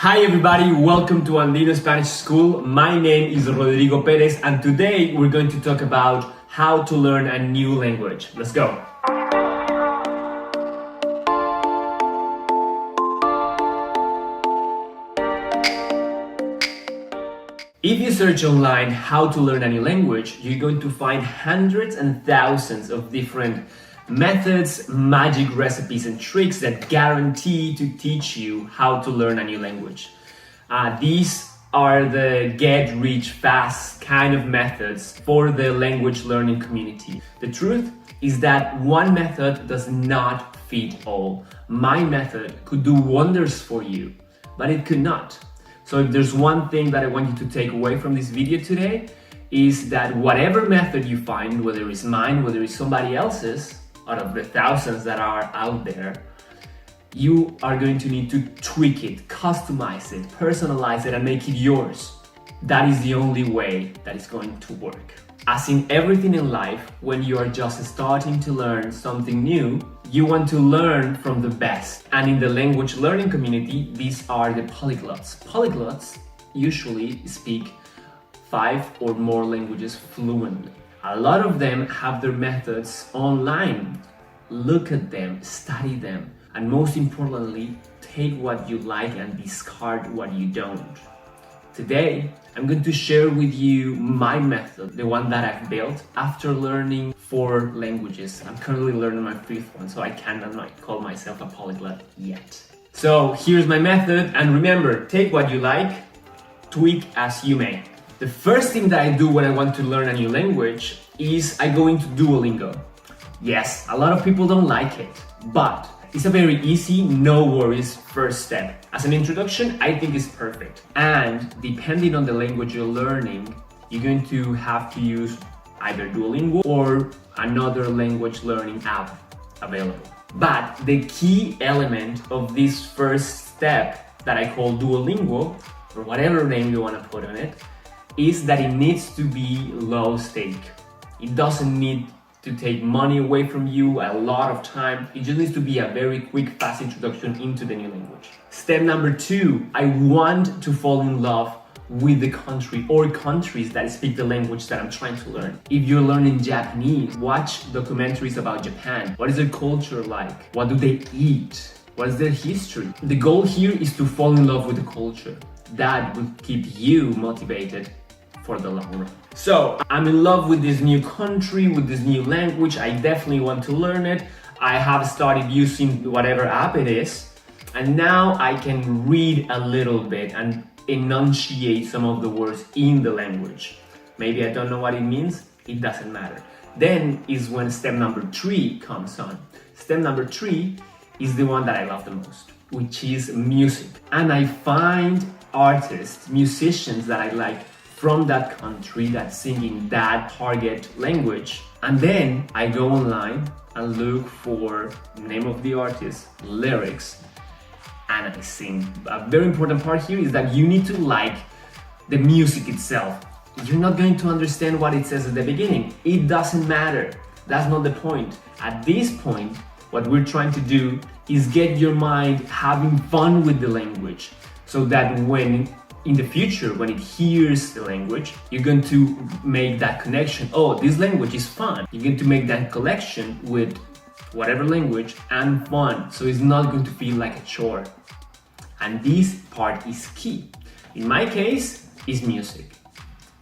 Hi everybody, welcome to Andino Spanish School. My name is Rodrigo Perez and today we're going to talk about how to learn a new language. Let's go. If you search online how to learn a new language, you're going to find hundreds and thousands of different methods, magic recipes and tricks that guarantee to teach you how to learn a new language. These are the get rich fast kind of methods for the language learning community. The truth is that one method does not fit all. My method could do wonders for you, but it could not. So if there's one thing that I want you to take away from this video today, is that whatever method you find, whether it's mine, whether it's somebody else's, out of the thousands that are out there, you are going to need to tweak it, customize it, personalize it, and make it yours. That is the only way that it's going to work. As in everything in life, when you are just starting to learn something new, you want to learn from the best. And in the language learning community, these are the polyglots. Polyglots usually speak 5 or more languages fluently. A lot of them have their methods online. Look at them, study them, and most importantly, take what you like and discard what you don't. Today, I'm going to share with you my method, the one that I've built after learning 4 languages. I'm currently learning my 5th one, so I cannot call myself a polyglot yet. So here's my method, and remember, take what you like, tweak as you may. The first thing that I do when I want to learn a new language is I go into Duolingo. Yes, a lot of people don't like it, but it's a very easy, no worries first step. As an introduction, I think it's perfect. And depending on the language you're learning, you're going to have to use either Duolingo or another language learning app available. But the key element of this first step that I call Duolingo, or whatever name you want to put on it, is that it needs to be low stake. It doesn't need to take money away from you, a lot of time. It just needs to be a very quick, fast introduction into the new language. Step number 2, I want to fall in love with the country or countries that speak the language that I'm trying to learn. If you're learning Japanese, watch documentaries about Japan. What is their culture like? What do they eat? What is their history? The goal here is to fall in love with the culture. That will keep you motivated for the long run. So I'm in love with this new country, with this new language. I definitely want to learn it. I have started using whatever app it is, and now I can read a little bit and enunciate some of the words in the language. Maybe I don't know what it means, it doesn't matter. Then is when step number 3 comes on. Step number 3 is the one that I love the most, which is music. And I find artists, musicians that I like from that country that sing in that target language. And then I go online and look for the name of the artist, lyrics, and I sing. A very important part here is that you need to like the music itself. You're not going to understand what it says at the beginning. It doesn't matter. That's not the point. At this point, what we're trying to do is get your mind having fun with the language, so that when in the future, when it hears the language, you're going to make that connection. Oh, this language is fun. You're going to make that connection with whatever language and fun. So it's not going to feel like a chore. And this part is key. In my case, it's music.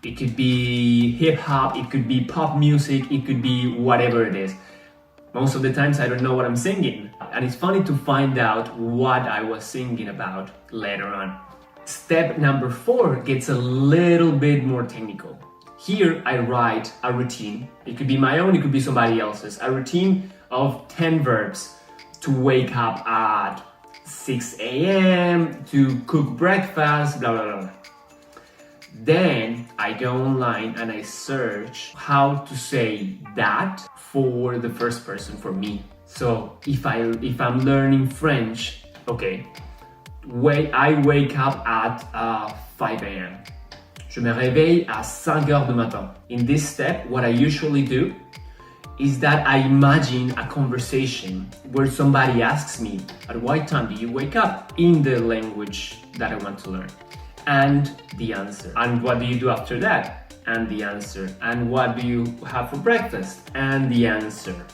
It could be hip hop, it could be pop music, it could be whatever it is. Most of the times I don't know what I'm singing. And it's funny to find out what I was singing about later on. Step number 4 gets a little bit more technical. Here I write a routine. It could be my own, it could be somebody else's. A routine of 10 verbs to wake up at 6 a.m., to cook breakfast, blah, blah, blah. Then I go online and I search how to say that for the first person, for me. So if I'm learning French, okay, I wake up at 5 a.m. Je me réveille à 5 heures du matin. In this step, what I usually do is that I imagine a conversation where somebody asks me, at what time do you wake up, in the language that I want to learn? And the answer. And what do you do after that? And the answer. And what do you have for breakfast? And the answer.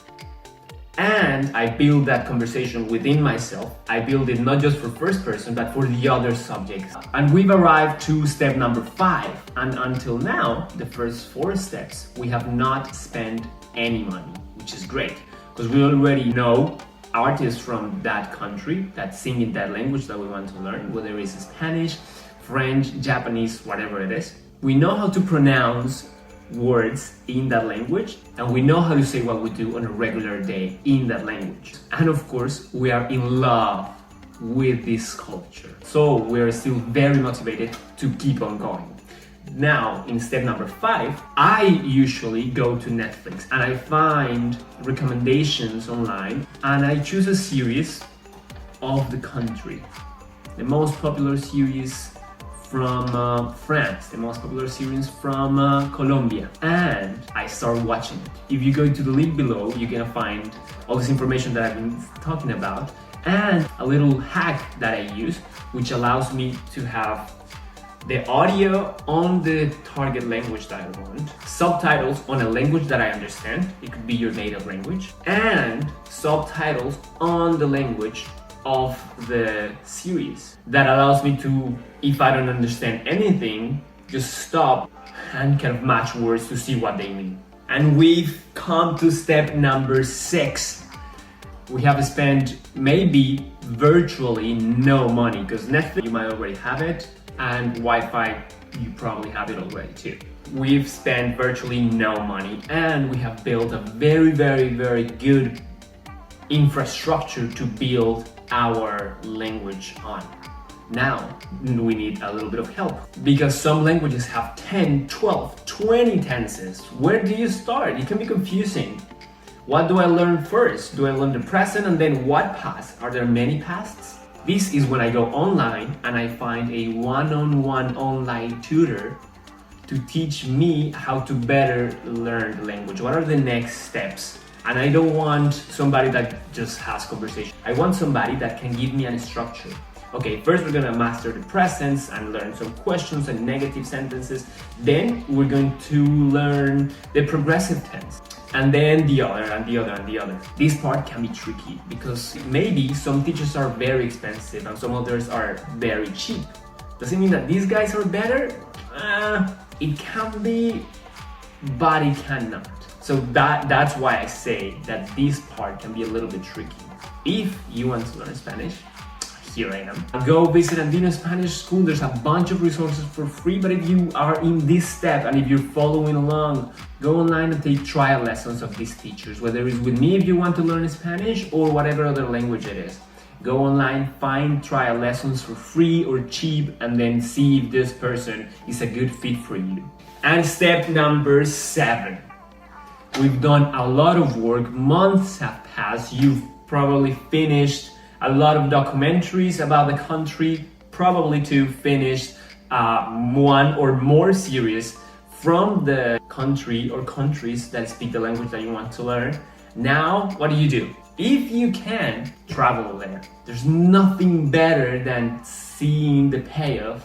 And I build that conversation within myself. I build it not just for first person, but for the other subjects. And we've arrived to step number 5. And until now, the first 4 steps, we have not spent any money, which is great, because we already know artists from that country that sing in that language that we want to learn, whether it's Spanish, French, Japanese, whatever it is. We know how to pronounce words in that language, and we know how to say what we do on a regular day in that language. And of course, we are in love with this culture. So we're still very motivated to keep on going. Now, in step number 5, I usually go to Netflix and I find recommendations online and I choose a series of the country. The most popular series from France, the most popular series from Colombia, and I start watching it. If you go to the link below, you're gonna find all this information that I've been talking about and a little hack that I use, which allows me to have the audio on the target language that I want, subtitles on a language that I understand, it could be your native language, and subtitles on the language of the series. That allows me to, if I don't understand anything, just stop and kind of match words to see what they mean. And we've come to step number 6. We have spent maybe virtually no money, because Netflix, you might already have it, and Wi-Fi, you probably have it already too. We've spent virtually no money and we have built a very, very, very good infrastructure to build our language on. Now, we need a little bit of help because some languages have 10, 12, 20 tenses. Where do you start? It can be confusing. What do I learn first? Do I learn the present and then what past? Are there many pasts? This is when I go online and I find a one-on-one online tutor to teach me how to better learn the language. What are the next steps? And I don't want somebody that just has conversation. I want somebody that can give me a structure. Okay, first we're gonna master the presents and learn some questions and negative sentences. Then we're going to learn the progressive tense. And then the other, and the other, and the other. This part can be tricky because maybe some teachers are very expensive and some others are very cheap. Does it mean that these guys are better? It can be, but it cannot. So that's why I say that this part can be a little bit tricky. If you want to learn Spanish, here I am. Go visit Andino Spanish School. There's a bunch of resources for free, but if you are in this step and if you're following along, go online and take trial lessons of these teachers, whether it's with me if you want to learn Spanish or whatever other language it is. Go online, find trial lessons for free or cheap, and then see if this person is a good fit for you. And step number 7. We've done a lot of work, months have passed, you've probably finished a lot of documentaries about the country, probably to finish one or more series from the country or countries that speak the language that you want to learn. Now, what do? If you can, travel there. There's nothing better than seeing the payoff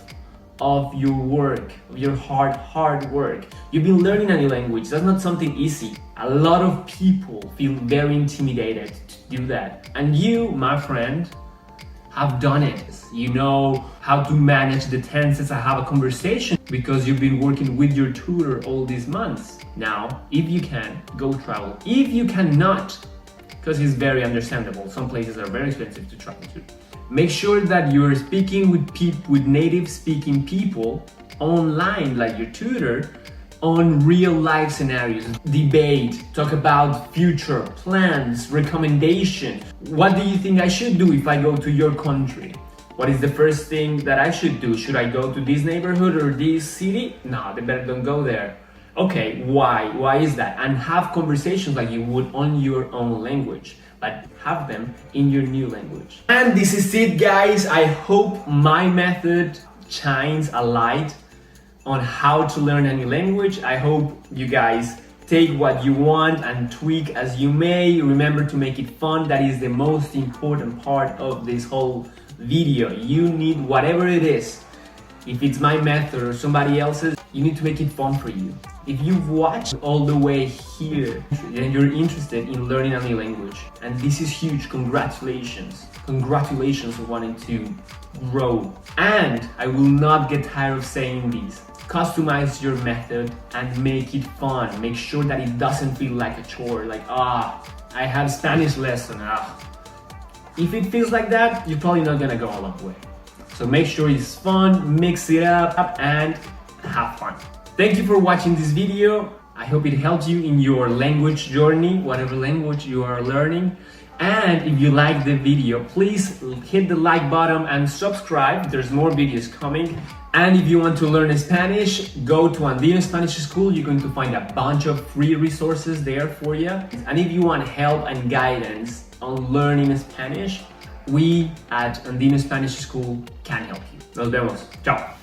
of your work, of your hard work. You've been learning a new language. That's not something easy. A lot of people feel very intimidated to do that. And you, my friend, have done it. You know how to manage the tenses and have a conversation because you've been working with your tutor all these months. Now, if you can, go travel. If you cannot, because it's very understandable, some places are very expensive to travel to. Make sure that you're speaking with native speaking people online, like your tutor, on real life scenarios. Debate, talk about future plans, recommendation. What do you think I should do if I go to your country? What is the first thing that I should do? Should I go to this neighborhood or this city? No, they better don't go there. Okay, why? Why is that? And have conversations like you would on your own language, but have them in your new language. And this is it, guys. I hope my method shines a light on how to learn any language. I hope you guys Take what you want and tweak as you may. Remember to make it fun. That is the most important part of this whole video. You need whatever it is. If it's my method or somebody else's, you need to make it fun for you. If you've watched all the way here and you're interested in learning a new language, and this is huge, congratulations. Congratulations for wanting to grow. And I will not get tired of saying this. Customize your method and make it fun. Make sure that it doesn't feel like a chore, like, I have Spanish lesson. If it feels like that, you're probably not gonna go all the way. So make sure it's fun, mix it up, and have fun. Thank you for watching this video. I hope it helped you in your language journey, whatever language you are learning. And if you like the video, please hit the like button and subscribe. There's more videos coming. And if you want to learn Spanish, go to Andino Spanish School. You're going to find a bunch of free resources there for you. And if you want help and guidance on learning Spanish, we at Andino Spanish School can help you. Nos vemos. Ciao.